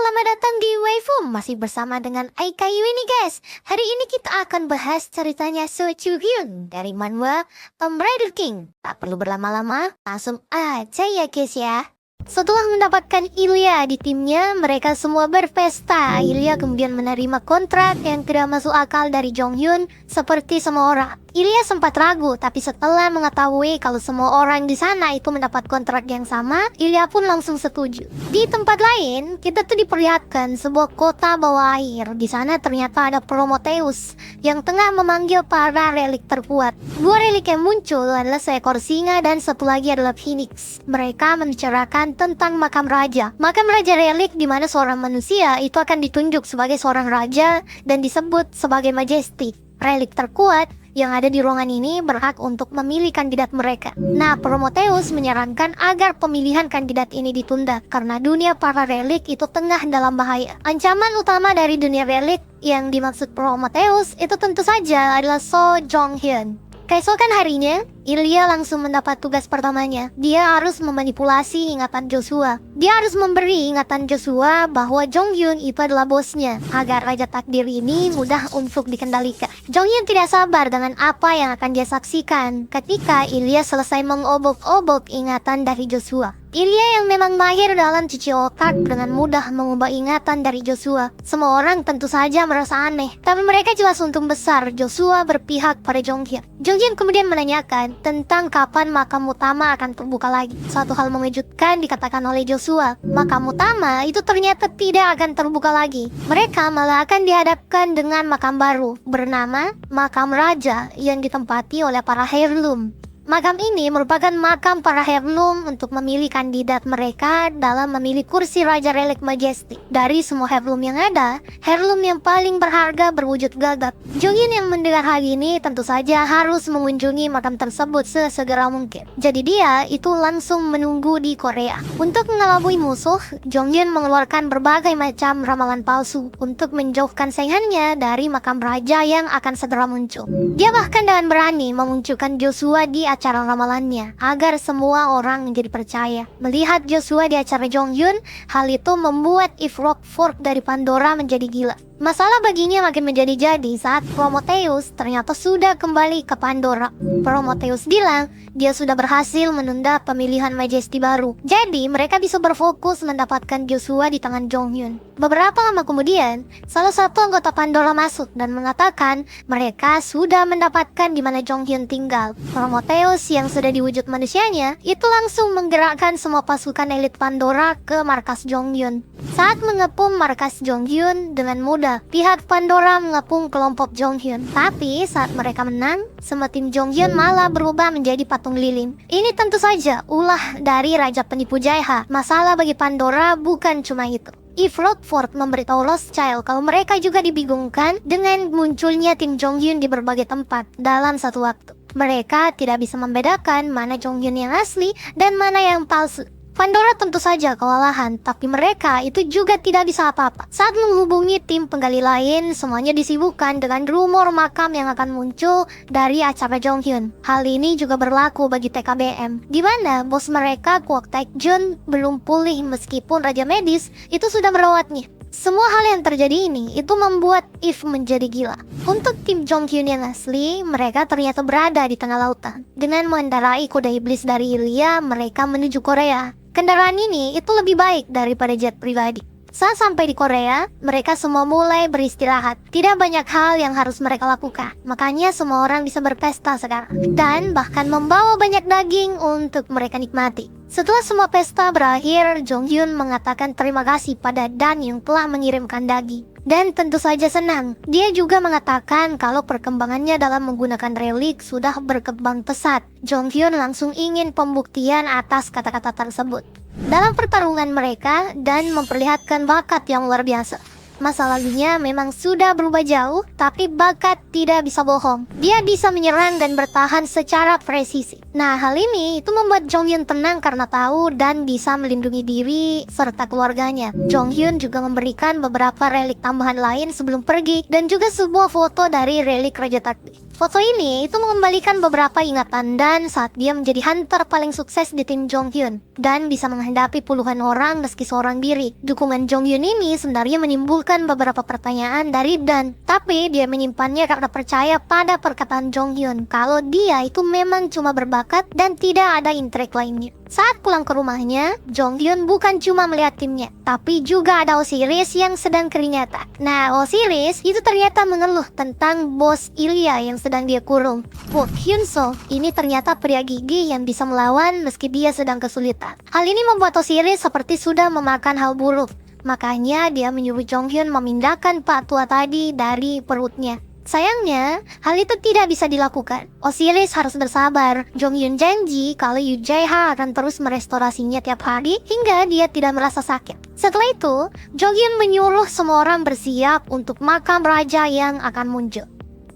selamat datang di Waifu. Masih bersama dengan Aika ini guys. Hari ini kita akan bahas ceritanya So Chu-hyun dari manhwa Tomb Raider King. Tak perlu berlama-lama, langsung aja ya guys ya. Setelah mendapatkan Ilya di timnya, mereka semua berpesta. Ilya kemudian menerima kontrak yang tidak masuk akal dari Jong-hyun seperti semua orang. Ilya sempat ragu, tapi setelah mengetahui kalau semua orang di sana itu mendapat kontrak yang sama, Ilya pun langsung setuju. Di tempat lain, kita tuh diperlihatkan sebuah kota bawah air. Di sana ternyata ada Prometheus yang tengah memanggil para relik terkuat. Dua relik yang muncul adalah seekor singa dan satu lagi adalah Phoenix. Mereka membicarakan tentang makam raja. Makam raja relik di mana seorang manusia itu akan ditunjuk sebagai seorang raja dan disebut sebagai majestic. Relik terkuat yang ada di ruangan ini berhak untuk memilih kandidat mereka. Nah, Prometheus menyarankan agar pemilihan kandidat ini ditunda karena dunia para relik itu tengah dalam bahaya. Ancaman utama dari dunia relik yang dimaksud Prometheus itu tentu saja adalah So Jong-hyun. Keesokan harinya, Ilya langsung mendapat tugas pertamanya. Dia harus memanipulasi ingatan Joshua. Dia harus memberi ingatan Joshua bahwa Jong-hyun itu adalah bosnya, agar Raja Takdir ini mudah untuk dikendalikan. Jong-hyun tidak sabar dengan apa yang akan dia saksikan ketika Ilya selesai mengobok-obok ingatan dari Joshua. Ilya yang memang mahir dalam cuci otak dengan mudah mengubah ingatan dari Joshua. Semua orang tentu saja merasa aneh, tapi mereka jelas untung besar Joshua berpihak pada Jong-hyun. Jong-hyun kemudian menanyakan tentang kapan makam utama akan terbuka lagi. Suatu hal mengejutkan dikatakan oleh Joshua, makam utama itu ternyata tidak akan terbuka lagi. Mereka malah akan dihadapkan dengan makam baru bernama makam raja yang ditempati oleh para heirloom. Makam ini merupakan makam para heirloom untuk memilih kandidat mereka dalam memilih kursi Raja Relik Majestic. Dari semua heirloom yang ada, heirloom yang paling berharga berwujud gagap. Jong-hyun yang mendengar hal ini tentu saja harus mengunjungi makam tersebut sesegera mungkin. Jadi dia itu langsung menunggu di Korea. Untuk mengelabui musuh, Jong-hyun mengeluarkan berbagai macam ramalan palsu untuk menjauhkan saingannya dari makam raja yang akan segera muncul. Dia bahkan dengan berani memunculkan Joshua di acara ramalannya agar semua orang menjadi percaya. Melihat Joshua di acara Jong-hyun, hal itu membuat Eve Rockford dari Pandora menjadi gila. Masalah baginya makin menjadi-jadi saat Prometheus ternyata sudah kembali ke Pandora. Prometheus bilang dia sudah berhasil menunda pemilihan Majesty baru. Jadi mereka bisa berfokus mendapatkan Joshua di tangan Jong-hyun. Beberapa lama kemudian, salah satu anggota Pandora masuk dan mengatakan mereka sudah mendapatkan di mana Jong-hyun tinggal. Prometheus yang sudah diwujud manusianya itu langsung menggerakkan semua pasukan elit Pandora ke markas Jong-hyun. Saat mengepung markas Jong-hyun dengan mudah, pihak Pandora mengepung kelompok Jong-hyun. Tapi saat mereka menang, semua tim Jong-hyun malah berubah menjadi patung lilin. Ini tentu saja ulah dari Raja Penipu Jaeha. Masalah bagi Pandora bukan cuma itu. Eve Rockford memberitahu Lost Child kalau mereka juga dibingungkan dengan munculnya tim Jong-hyun di berbagai tempat dalam satu waktu. Mereka tidak bisa membedakan mana Jong-hyun yang asli dan mana yang palsu. Pandora tentu saja kewalahan, tapi mereka itu juga tidak bisa apa-apa. Saat menghubungi tim penggali lain, semuanya disibukkan dengan rumor makam yang akan muncul dari acara Jong-hyun. Hal ini juga berlaku bagi TKBM, di mana bos mereka Kwok Taek-jun belum pulih meskipun Raja Medis itu sudah merawatnya. Semua hal yang terjadi ini itu membuat Eve menjadi gila. Untuk tim Jong-hyun yang asli, mereka ternyata berada di tengah lautan. Dengan mengendarai kuda iblis dari Ilya, mereka menuju Korea. Kendaraan ini itu lebih baik daripada jet pribadi. Saat sampai di Korea, mereka semua mulai beristirahat. Tidak banyak hal yang harus mereka lakukan. Makanya semua orang bisa berpesta sekarang. Dan bahkan membawa banyak daging untuk mereka nikmati. Setelah semua pesta berakhir, Jong-hyun mengatakan terima kasih pada Dan yang telah mengirimkan daging. Dan tentu saja senang. Dia juga mengatakan kalau perkembangannya dalam menggunakan relik sudah berkembang pesat. Jong-hyun langsung ingin pembuktian atas kata-kata tersebut dalam pertarungan mereka dan memperlihatkan bakat yang luar biasa. Masa lalunya memang sudah berubah jauh, tapi bakat tidak bisa bohong. Dia bisa menyerang dan bertahan secara presisi. Nah, hal ini itu membuat Jong-hyun tenang karena tahu dan bisa melindungi diri serta keluarganya. Jong-hyun juga memberikan beberapa relik tambahan lain sebelum pergi dan juga sebuah foto dari relik Raja Takdir. Foto ini itu mengembalikan beberapa ingatan Dan saat dia menjadi hunter paling sukses di tim Jonghyun dan bisa menghadapi puluhan orang meski seorang diri. Dukungan Jonghyun ini sebenarnya menimbulkan beberapa pertanyaan dari Dan, tapi dia menyimpannya karena percaya pada perkataan Jonghyun kalau dia itu memang cuma berbakat dan tidak ada intrik lainnya. Saat pulang ke rumahnya, Jonghyun bukan cuma melihat timnya, tapi juga ada Osiris yang sedang keringatan. Nah, Osiris itu ternyata mengeluh tentang bos Ilya yang sedang dia kurung. Wook Hyun-soo ini ternyata pria gigih yang bisa melawan meski dia sedang kesulitan. Hal ini membuat Osiris seperti sudah memakan hal buruk. Makanya dia menyuruh Jonghyun memindahkan Pak Tua tadi dari perutnya. Sayangnya, hal itu tidak bisa dilakukan. Osiris harus bersabar. Jonghyun janji kalau Yoo Jae-ha akan terus merestorasinya tiap hari hingga dia tidak merasa sakit. Setelah itu, Jonghyun menyuruh semua orang bersiap untuk makam raja yang akan muncul.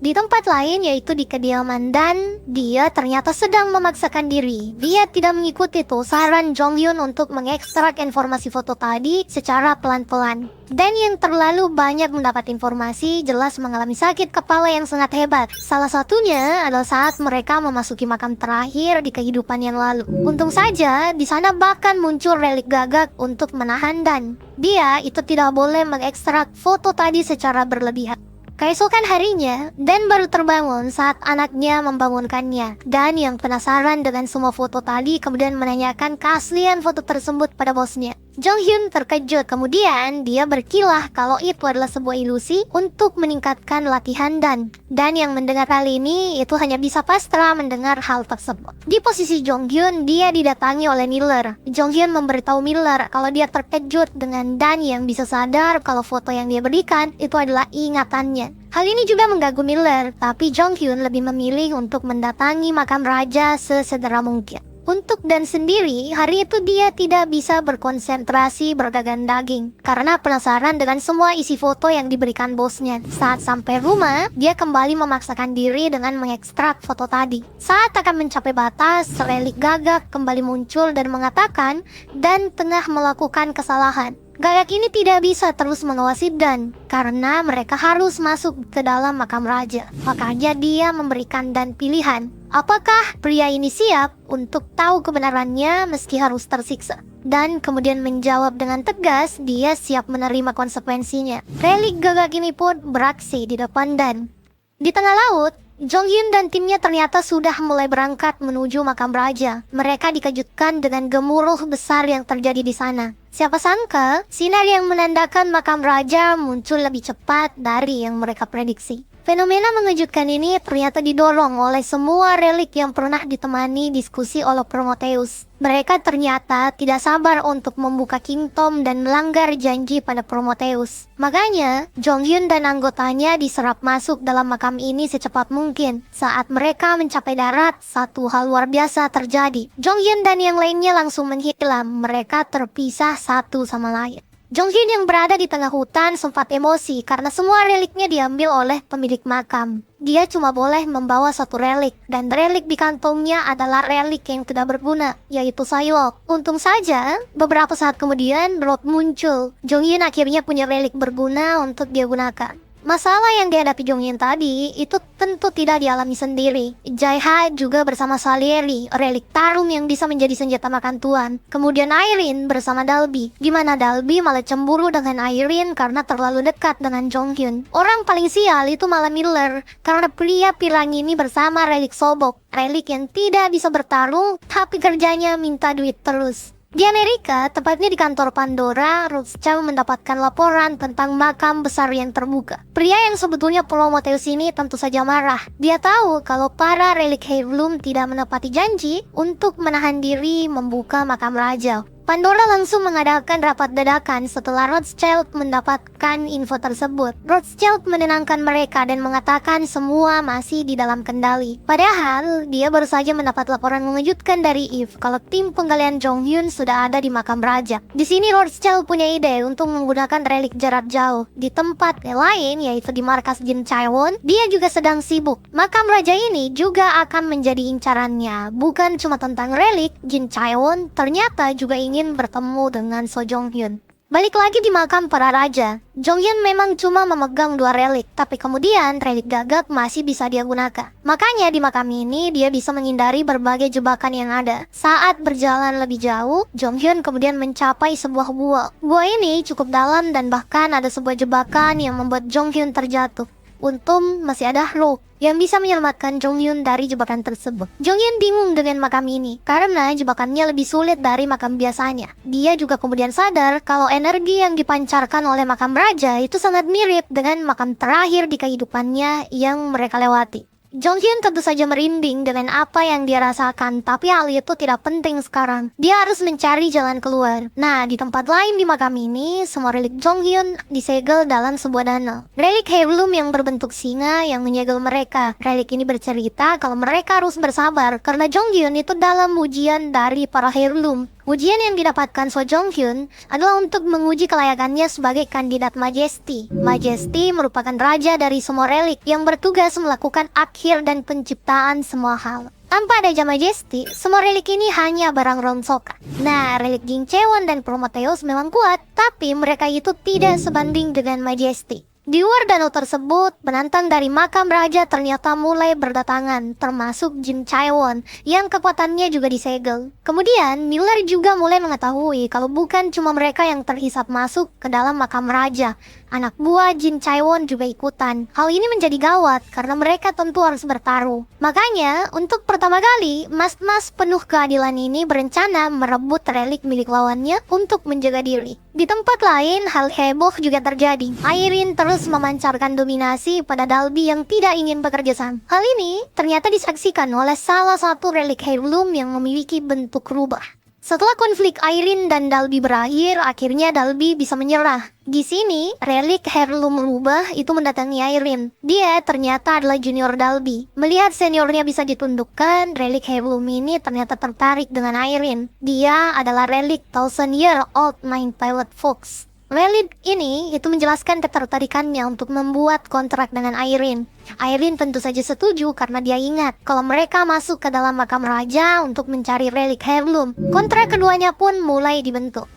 Di tempat lain yaitu di kediaman Dan, dia ternyata sedang memaksakan diri. Dia tidak mengikuti tuh saran Jonghyun untuk mengekstrak informasi foto tadi secara pelan-pelan. Dan yang terlalu banyak mendapat informasi jelas mengalami sakit kepala yang sangat hebat. Salah satunya adalah saat mereka memasuki makam terakhir di kehidupan yang lalu. Untung saja di sana bahkan muncul relik gagak untuk menahan Dan. Dia itu tidak boleh mengekstrak foto tadi secara berlebihan. Keesokan harinya, Dan baru terbangun saat anaknya membangunkannya. Dan yang penasaran dengan semua foto tadi kemudian menanyakan keaslian foto tersebut pada bosnya. Jonghyun terkejut, kemudian dia berkilah kalau itu adalah sebuah ilusi untuk meningkatkan latihan Dan yang mendengar hal ini itu hanya bisa pasrah mendengar hal tersebut. Di posisi Jonghyun, dia didatangi oleh Miller. Jonghyun memberitahu Miller kalau dia terkejut dengan Dan yang bisa sadar kalau foto yang dia berikan itu adalah ingatannya. Hal ini juga mengganggu Miller, tapi Jonghyun lebih memilih untuk mendatangi makam raja sesegera mungkin. Untuk Dan sendiri, hari itu dia tidak bisa berkonsentrasi berdagang daging karena penasaran dengan semua isi foto yang diberikan bosnya. Saat sampai rumah, dia kembali memaksakan diri dengan mengekstrak foto tadi. Saat akan mencapai batas, relik gagak kembali muncul dan mengatakan Dan tengah melakukan kesalahan. Gagak ini tidak bisa terus mengawasi Dan karena mereka harus masuk ke dalam makam raja. Makanya dia memberikan Dan pilihan. Apakah pria ini siap untuk tahu kebenarannya meski harus tersiksa? Dan kemudian menjawab dengan tegas dia siap menerima konsekuensinya. Relik gagak ini pun beraksi di depan Dan. Di tengah laut, Jonghyun dan timnya ternyata sudah mulai berangkat menuju makam raja. Mereka dikejutkan dengan gemuruh besar yang terjadi di sana. Siapa sangka, sinar yang menandakan makam raja muncul lebih cepat dari yang mereka prediksi. Fenomena mengejutkan ini ternyata didorong oleh semua relik yang pernah ditemani diskusi oleh Prometheus. Mereka ternyata tidak sabar untuk membuka kingdom dan melanggar janji pada Prometheus. Makanya, Jonghyun dan anggotanya diserap masuk dalam makam ini secepat mungkin. Saat mereka mencapai darat, satu hal luar biasa terjadi. Jonghyun dan yang lainnya langsung menghilang. Mereka terpisah satu sama lain. Jonghyun yang berada di tengah hutan sempat emosi karena semua reliknya diambil oleh pemilik makam. Dia cuma boleh membawa satu relik, dan relik di kantongnya adalah relik yang tidak berguna, yaitu Saewok. Untung saja, beberapa saat kemudian Rod muncul. Jonghyun akhirnya punya relik berguna untuk dia gunakan. Masalah yang dihadapi Jonghyun tadi itu tentu tidak dialami sendiri. Jae-ha juga bersama Salieri, relik tarum yang bisa menjadi senjata makan tuan. Kemudian Irene bersama Dalby, di mana Dalby malah cemburu dengan Irene karena terlalu dekat dengan Jonghyun. Orang paling sial itu malah Miller, karena pria pilang ini bersama relik Sobok, relik yang tidak bisa bertarung tapi kerjanya minta duit terus. Di Amerika, tepatnya di kantor Pandora, Rothschild mendapatkan laporan tentang makam besar yang terbuka. Pria yang sebetulnya Prometheus ini tentu saja marah. Dia tahu kalau para relik heirloom tidak menepati janji untuk menahan diri membuka makam raja. Pandora langsung mengadakan rapat dadakan setelah Rothschild mendapatkan info tersebut. Rothschild menenangkan mereka dan mengatakan semua masih di dalam kendali. Padahal, dia baru saja mendapat laporan mengejutkan dari Eve kalau tim penggalian Jonghyun sudah ada di makam raja. Di sini Rothschild punya ide untuk menggunakan relik jarak jauh. Di tempat lain, yaitu di markas Jin Chaewon, dia juga sedang sibuk. Makam raja ini juga akan menjadi incarannya. Bukan cuma tentang relik, Jin Chaewon ternyata juga ingin bertemu dengan So Jong Hyun. Balik lagi di makam para raja, Jonghyun memang cuma memegang 2 relik, tapi kemudian relik gagak masih bisa dia gunakan. Makanya di makam ini dia bisa menghindari berbagai jebakan yang ada. Saat berjalan lebih jauh, Jonghyun kemudian mencapai sebuah gua. Gua ini cukup dalam dan bahkan ada sebuah jebakan yang membuat Jonghyun terjatuh. Untung masih ada Rook yang bisa menyelamatkan Jonghyun dari jebakan tersebut. Jonghyun bingung dengan makam ini karena jebakannya lebih sulit dari makam biasanya. Dia juga kemudian sadar kalau energi yang dipancarkan oleh makam raja itu sangat mirip dengan makam terakhir di kehidupannya yang mereka lewati. Jonghyun tentu saja merinding dengan apa yang dia rasakan, tapi hal itu tidak penting sekarang. Dia harus mencari jalan keluar. Nah, di tempat lain di makam ini, semua relik Jonghyun disegel dalam sebuah danau. Relik heirloom yang berbentuk singa yang menyegel mereka. Relik ini bercerita kalau mereka harus bersabar karena Jonghyun itu dalam ujian dari para heirloom. Ujian yang didapatkan So Jonghyun adalah untuk menguji kelayakannya sebagai kandidat Majesty. Majesty merupakan raja dari semua relik yang bertugas melakukan akhir dan penciptaan semua hal. Tanpa adanya Majesty, semua relik ini hanya barang rongsokan. Nah, relik Jin Chaewon dan Prometheus memang kuat, tapi mereka itu tidak sebanding dengan Majesty. Di luar danau tersebut, penantang dari makam raja ternyata mulai berdatangan, termasuk Jin Chaewon yang kekuatannya juga disegel. Kemudian, Miller juga mulai mengetahui kalau bukan cuma mereka yang terhisap masuk ke dalam makam raja. Anak buah Jin Chaewon juga ikutan. Hal ini menjadi gawat karena mereka tentu harus bertaruh. Makanya, untuk pertama kali, mas-mas penuh keadilan ini berencana merebut relik milik lawannya untuk menjaga diri. Di tempat lain, hal heboh juga terjadi. Irene terus memancarkan dominasi pada Dalby yang tidak ingin bekerja sama. Hal ini ternyata disaksikan oleh salah satu relik heirloom yang memiliki bentuk rubah. Setelah konflik Irene dan Dalby berakhir, akhirnya Dalby bisa menyerah. Di sini, relik heirloom rubah itu mendatangi Irene. Dia ternyata adalah junior Dalby. Melihat seniornya bisa ditundukkan, relik heirloom ini ternyata tertarik dengan Irene. Dia adalah relik Thousand Year Old Nine Pilot Fox. Relik ini itu menjelaskan ketertarikannya untuk membuat kontrak dengan Irene. Irene tentu saja setuju karena dia ingat kalau mereka masuk ke dalam makam raja untuk mencari relik heirloom. Kontrak keduanya pun mulai dibentuk.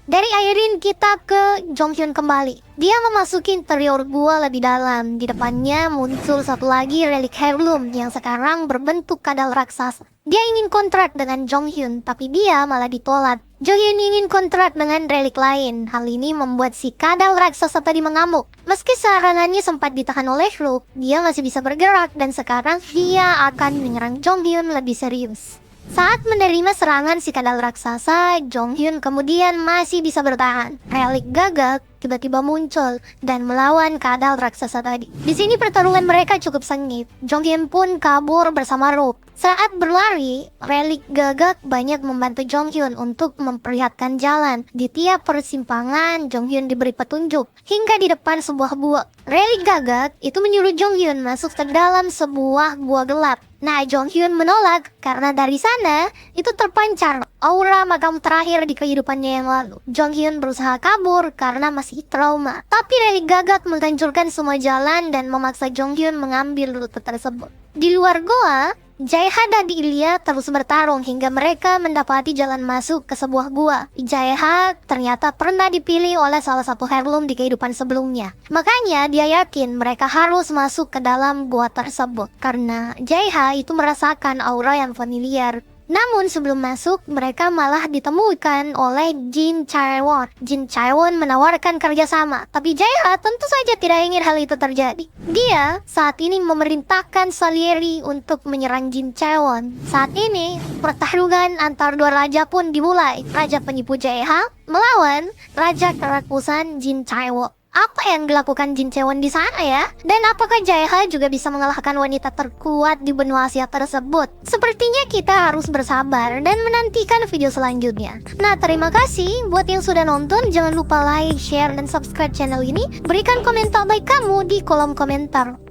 Dari Irene kita ke Jonghyun kembali. Dia memasuki interior gua lebih dalam. Di depannya muncul satu lagi relik heirloom yang sekarang berbentuk kadal raksasa. Dia ingin kontrak dengan Jonghyun, tapi dia malah ditolak. Jonghyun ingin kontrak dengan relik lain. Hal ini membuat si kadal raksasa tadi mengamuk. Meski serangannya sempat ditahan oleh Rook, dia masih bisa bergerak dan sekarang dia akan menyerang Jonghyun lebih serius. Saat menerima serangan si kadal raksasa, Jonghyun kemudian masih bisa bertahan. Relik gagak tiba-tiba muncul dan melawan kadal raksasa tadi. Di sini pertarungan mereka cukup sengit. Jonghyun pun kabur bersama Rook. Saat berlari, relik gagak banyak membantu Jonghyun untuk memperlihatkan jalan. Di tiap persimpangan, Jonghyun diberi petunjuk hingga di depan sebuah gua. Relik gagak itu menyuruh Jonghyun masuk ke dalam sebuah gua gelap. Nah, Jonghyun menolak karena dari sana itu terpancar aura makam terakhir di kehidupannya yang lalu. Jonghyun berusaha kabur karena masih trauma. Tapi relik gagak menghancurkan semua jalan dan memaksa Jonghyun mengambil rute tersebut. Di luar goa, Jaeha dan Ilya terus bertarung hingga mereka mendapati jalan masuk ke sebuah gua. Jaeha ternyata pernah dipilih oleh salah satu heirloom di kehidupan sebelumnya. Makanya dia yakin mereka harus masuk ke dalam gua tersebut karena Jaeha itu merasakan aura yang familiar. Namun sebelum masuk, mereka malah ditemukan oleh Jin Chaewon. Jin Chaewon menawarkan kerjasama, tapi Jaeha tentu saja tidak ingin hal itu terjadi. Dia saat ini memerintahkan Salieri untuk menyerang Jin Chaewon. Saat ini, pertarungan antar dua raja pun dimulai. Raja penipu Jaeha melawan Raja kerakusan Jin Chaewon. Apa yang dilakukan Jin Chaewon di sana ya? Dan apakah Jaeha juga bisa mengalahkan wanita terkuat di benua Asia tersebut? Sepertinya kita harus bersabar dan menantikan video selanjutnya. Nah, terima kasih buat yang sudah nonton. Jangan lupa like, share, dan subscribe channel ini. Berikan komentar baik kamu di kolom komentar.